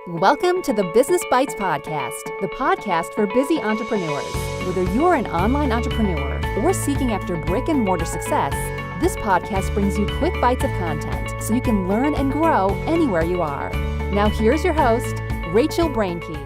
Welcome to the Business Bites Podcast, the podcast for busy entrepreneurs. Whether you're an online entrepreneur or seeking after brick and mortar success, this podcast brings you quick bites of content so you can learn and grow anywhere you are. Now here's your host, Rachel Brainke.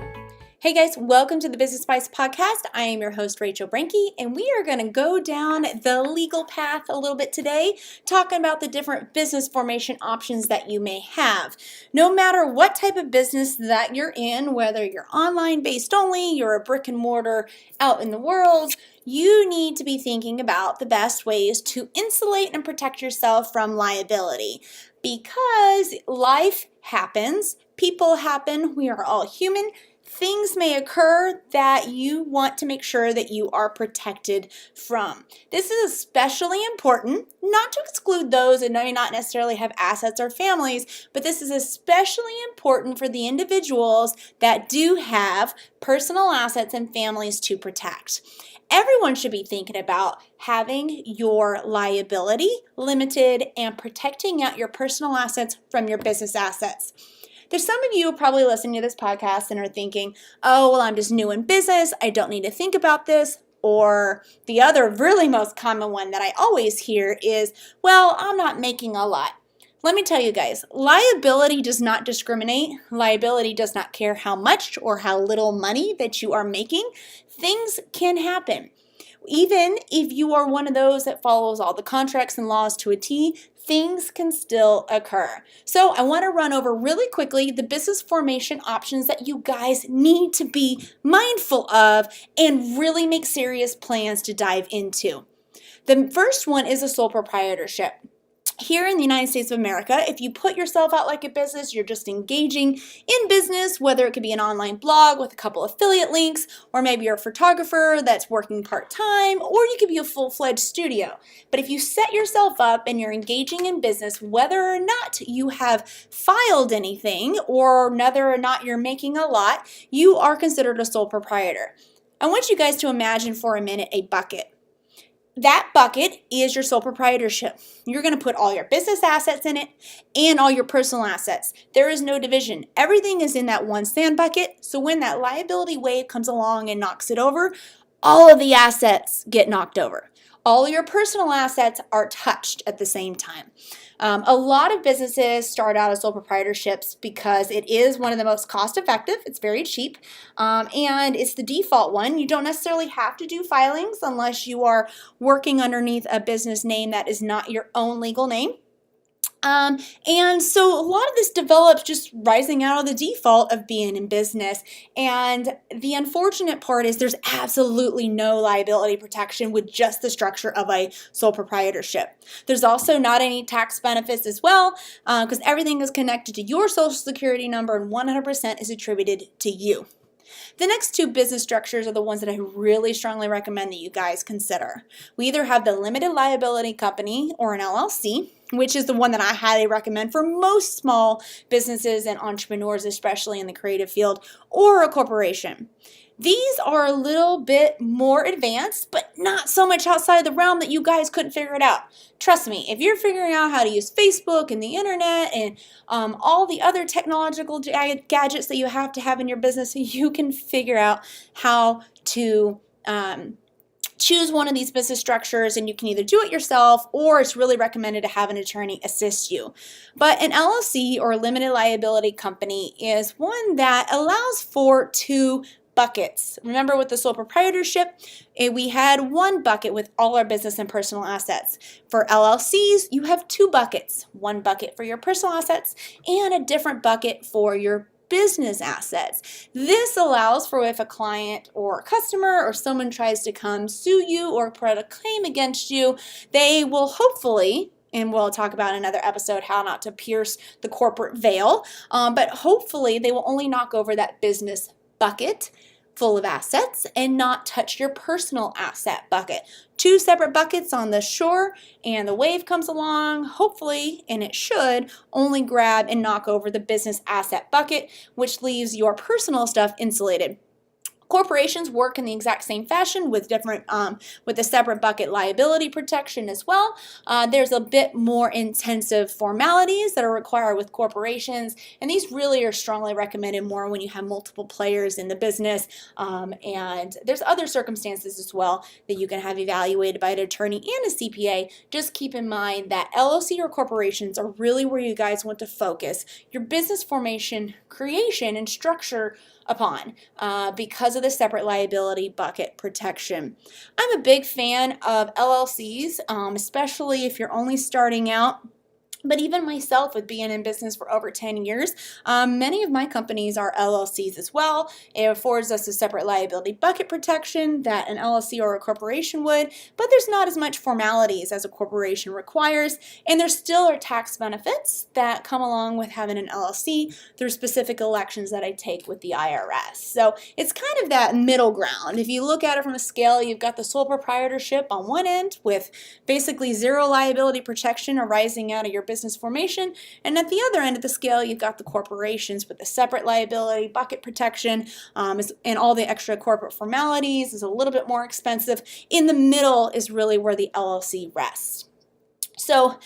Hey guys, welcome to the Business Bites Podcast. I am your host, Rachel Brainke, and we are going to go down the legal path a little bit today, talking about the different business formation options that you may have. No matter what type of business that you're in, whether you're online based only, you're a brick and mortar out in the world, you need to be thinking about the best ways to insulate and protect yourself from liability. Because life happens, people happen, we are all human. Things may occur that you want to make sure that you are protected from. This is especially important, not to exclude those that may not necessarily have assets or families, but this is especially important for the individuals that do have personal assets and families to protect. Everyone should be thinking about having your liability limited and protecting out your personal assets from your business assets. There's some of you probably listening to this podcast and are thinking, oh, well, I'm just new in business. I don't need to think about this. Or the other really most common one that I always hear is, well, I'm not making a lot. Let me tell you guys, liability does not discriminate. Liability does not care how much or how little money that you are making. Things can happen. Even if you are one of those that follows all the contracts and laws to a T, things can still occur. So I want to run over really quickly the business formation options that you guys need to be mindful of and really make serious plans to dive into. The first one is a sole proprietorship. Here in the United States of America, if you put yourself out like a business, you're just engaging in business, whether it could be an online blog with a couple affiliate links, or maybe you're a photographer that's working part-time, or you could be a full-fledged studio. But if you set yourself up and you're engaging in business, whether or not you have filed anything or whether or not you're making a lot, you are considered a sole proprietor. I want you guys to imagine for a minute a bucket. That bucket is your sole proprietorship. You're going to put all your business assets in it and all your personal assets. There is no division. Everything is in that one sand bucket. So when that liability wave comes along and knocks it over, all of the assets get knocked over. All your personal assets are touched at the same time. A lot of businesses start out as sole proprietorships because it is one of the most cost effective. It's very cheap, and it's the default one. You don't necessarily have to do filings unless you are working underneath a business name that is not your own legal name. And so a lot of this develops just rising out of the default of being in business. And the unfortunate part is there's absolutely no liability protection with just the structure of a sole proprietorship. There's also not any tax benefits as well, because everything is connected to your social security number and 100% is attributed to you. The next two business structures are the ones that I really strongly recommend that you guys consider. We either have the limited liability company or an LLC, which is the one that I highly recommend for most small businesses and entrepreneurs, especially in the creative field, or a corporation. These are a little bit more advanced, but not so much outside the realm that you guys couldn't figure it out. Trust me, if you're figuring out how to use Facebook and the internet and all the other technological gadgets that you have to have in your business, you can figure out how to choose one of these business structures, and you can either do it yourself or it's really recommended to have an attorney assist you. But an LLC or limited liability company is one that allows for two buckets. Remember with the sole proprietorship, we had one bucket with all our business and personal assets. For LLCs, you have two buckets, one bucket for your personal assets and a different bucket for your business assets. This allows for if a client or a customer or someone tries to come sue you or put a claim against you, they will hopefully, and we'll talk about in another episode how not to pierce the corporate veil, but hopefully they will only knock over that business bucket full of assets and not touch your personal asset bucket. Two separate buckets on the shore, and the wave comes along, hopefully, and it should, only grab and knock over the business asset bucket, which leaves your personal stuff insulated. Corporations work in the exact same fashion with different, with a separate bucket liability protection as well. There's a bit more intensive formalities that are required with corporations, and these really are strongly recommended more when you have multiple players in the business. And there's other circumstances as well that you can have evaluated by an attorney and a CPA. Just keep in mind that LLC or corporations are really where you guys want to focus your business formation, creation, and structure upon because of the separate liability bucket protection. I'm a big fan of LLCs, especially if you're only starting out. But even myself, with being in business for over 10 years, many of my companies are LLCs as well. It affords us a separate liability bucket protection that an LLC or a corporation would, but there's not as much formalities as a corporation requires, and there still are tax benefits that come along with having an LLC through specific elections that I take with the IRS. So it's kind of that middle ground. If you look at it from a scale, you've got the sole proprietorship on one end with basically zero liability protection arising out of your business formation, and at the other end of the scale you've got the corporations with the separate liability bucket protection, and all the extra corporate formalities is a little bit more expensive. In the middle is really where the LLC rests. So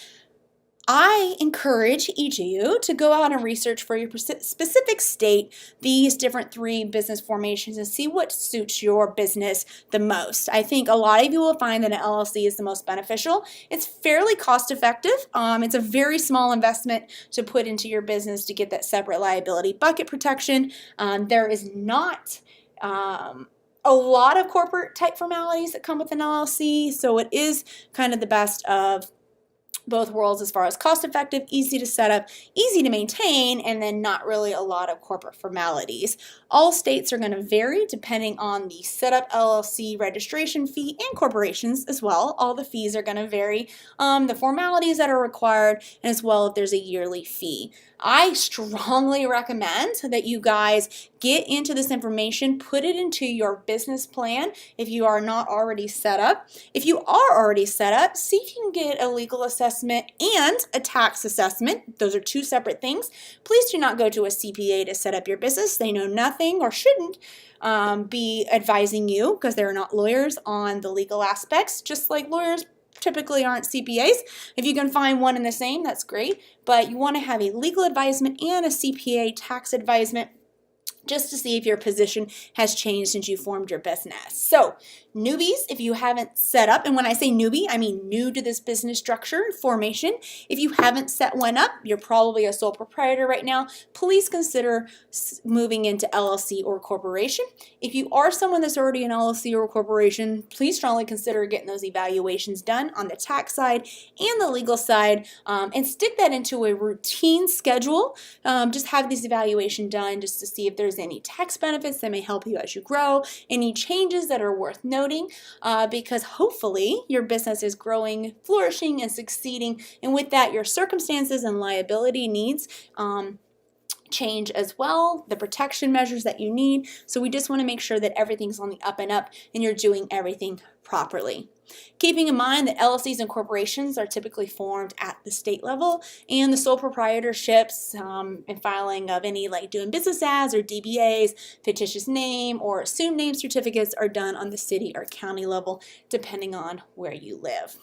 I encourage each of you to go out and research for your specific state these different 3 business formations and see what suits your business the most. I think a lot of you will find that an LLC is the most beneficial. It's fairly cost effective. It's a very small investment to put into your business to get that separate liability bucket protection. There is not a lot of corporate type formalities that come with an LLC, so it is kind of the best of both worlds as far as cost effective, easy to set up, easy to maintain, and then not really a lot of corporate formalities. All states are going to vary depending on the setup LLC registration fee, and corporations as well. All the fees are going to vary, the formalities that are required, and as well if there's a yearly fee. I strongly recommend that you guys get into this information, put it into your business plan if you are not already set up. If you are already set up, see if you can get a legal assessment and a tax assessment. Those are 2 separate things. Please do not go to a CPA to set up your business. They know nothing or shouldn't be advising you because they're not lawyers on the legal aspects, just like lawyers typically aren't CPAs. If you can find one in the same, that's great, but you want to have a legal advisement and a CPA tax advisement just to see if your position has changed since you formed your business. So newbies, if you haven't set up, and when I say newbie, I mean new to this business structure and formation. If you haven't set one up, you're probably a sole proprietor right now. Please consider moving into LLC or corporation. If you are someone that's already an LLC or corporation, please strongly consider getting those evaluations done on the tax side and the legal side, and stick that into a routine schedule. Just have this evaluation done just to see if there's any tax benefits that may help you as you grow, any changes that are worth noting, because hopefully your business is growing, flourishing, and succeeding, and with that your circumstances and liability needs change as well, the protection measures that you need. So we just want to make sure that everything's on the up and up and you're doing everything properly. Keeping in mind that LLCs and corporations are typically formed at the state level, and the sole proprietorships and filing of any like doing business as or DBAs, fictitious name or assumed name certificates are done on the city or county level depending on where you live.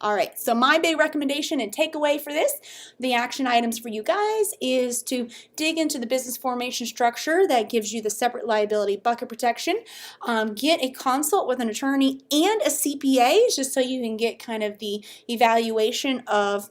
All right, so my big recommendation and takeaway for this, the action items for you guys, is to dig into the business formation structure that gives you the separate liability bucket protection. Get a consult with an attorney and a CPA just so you can get kind of the evaluation of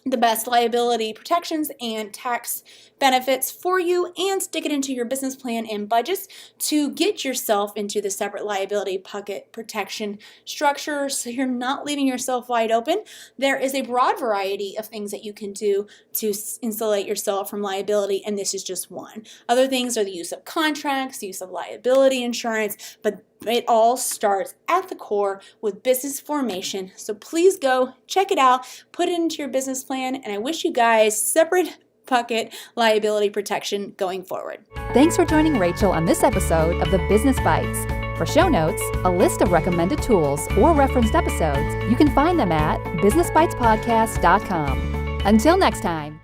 the best liability protections and tax benefits for you, and stick it into your business plan and budgets to get yourself into the separate liability bucket protection structure so you're not leaving yourself wide open. There is a broad variety of things that you can do to insulate yourself from liability, and this is just one. Other things are the use of contracts, the use of liability insurance, but it all starts at the core with business formation. So please go check it out, put it into your business plan, and I wish you guys separate bucket liability protection going forward. Thanks for joining Rachel on this episode of the Business Bites. For show notes, a list of recommended tools, or referenced episodes, you can find them at businessbitespodcast.com. Until next time.